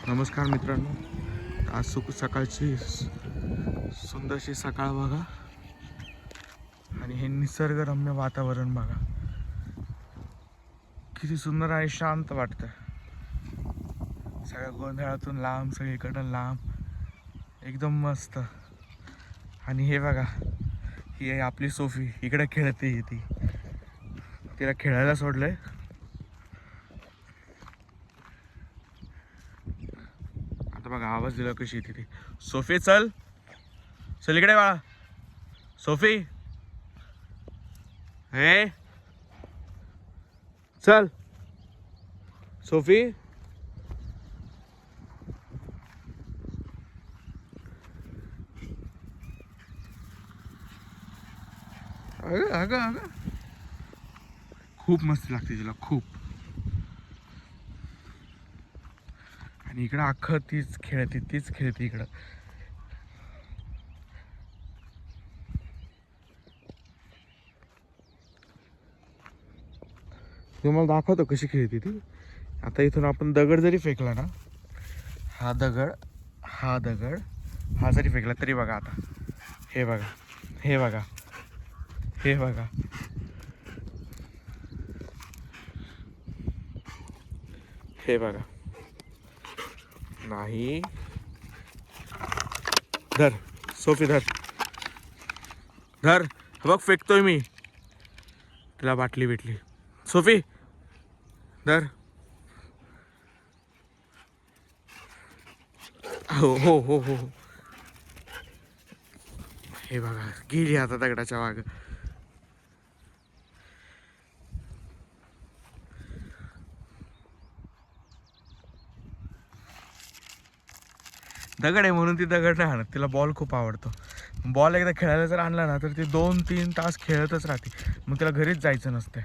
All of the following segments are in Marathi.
नमस्कार मित्रांनो, आज सकाळची सुंदरशी सकाळ बघा आणि हे निसर्गरम्य वातावरण बघा, किती सुंदर आणि शांत वाटतं. सगळ्या गोंधळातून लांब, सगळीकडं लांब, एकदम मस्त. आणि हे बघा, ही आहे आपली सोफी, इकडे खेळते. तिला खेळायला सोडलंय. आता बघा आवाज दिला कशी येते ती. सोफी चल चल इकडे बाळा. सोफी हे चल. सोफी अगं अगं अगं खूप मस्त लागते तिला खूप. आणि इकडं अख्खं तीच खेळते इकडं. तुम्हाला दाखवतो कशी खेळते ती. आता इथून आपण दगड जरी फेकला ना, हा दगड हा जरी फेकला तरी बघा, आता हे बघा, हे बघा, हे बघा, हे बघा. नाही धर सोफी, धर धर. बघ फेकतोय मी, तिला बाटली भेटली. सोफी धर. हो हो हो हो. हे बघा गेली आता दगडाच्या वाग. दगड आहे म्हणून ती दगड नाही आणत, तिला बॉल खूप आवडतो. बॉल एकदा खेळायला जर आणला ना तर ती 2-3 तास खेळतच राहते. मग तिला घरीच जायचं नसते.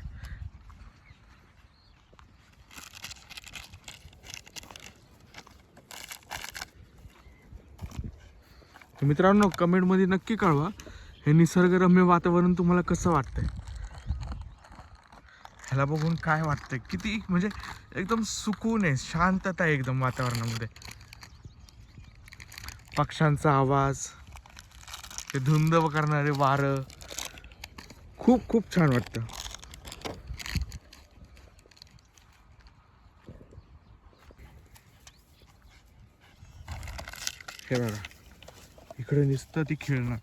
मित्रांनो, कमेंटमध्ये नक्की कळवा हे निसर्गरम्य वातावरण तुम्हाला कसं वाटतंय. ह्याला बघून काय वाटतंय, किती म्हणजे एकदम सुकून आहे, शांतता आहे एकदम वातावरणामध्ये. पक्ष्यांचा आवाज, ते धुंद करणारे वारं, खूप खूप छान वाटतं. हे बघा इकडे नुसतं ती खेळणार,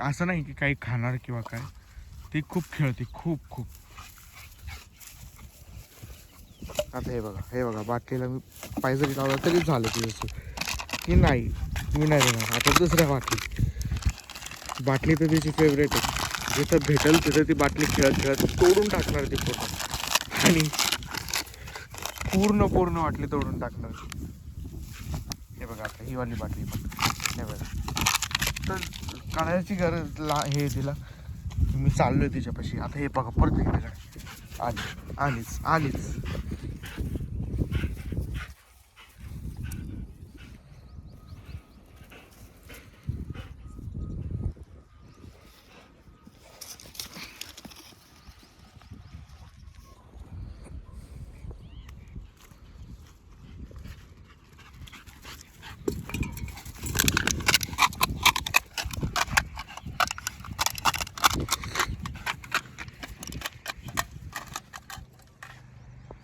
असं नाही की काही खाणार किंवा काय. ती खूप खेळते, खूप खूप. आता हे बघा बाटलीला मी पाय जरी लावला तरी झालं तिचं की नाही, मी नाही देणार. आता दुसऱ्या बाटली तर तिची फेवरेट आहे. जिथं भेटेल तिथं ती बाटली खेळत खेळत तोडून टाकणार ती पूर्ण. आणि पूर्ण बाटली तोडून टाकणार. हे बघा आता ही वाली बाटली पण हे बघा. तर काढायची गरज हे तिला, मी चाललोय तिच्यापाशी. आता हे बघा परत आलीच.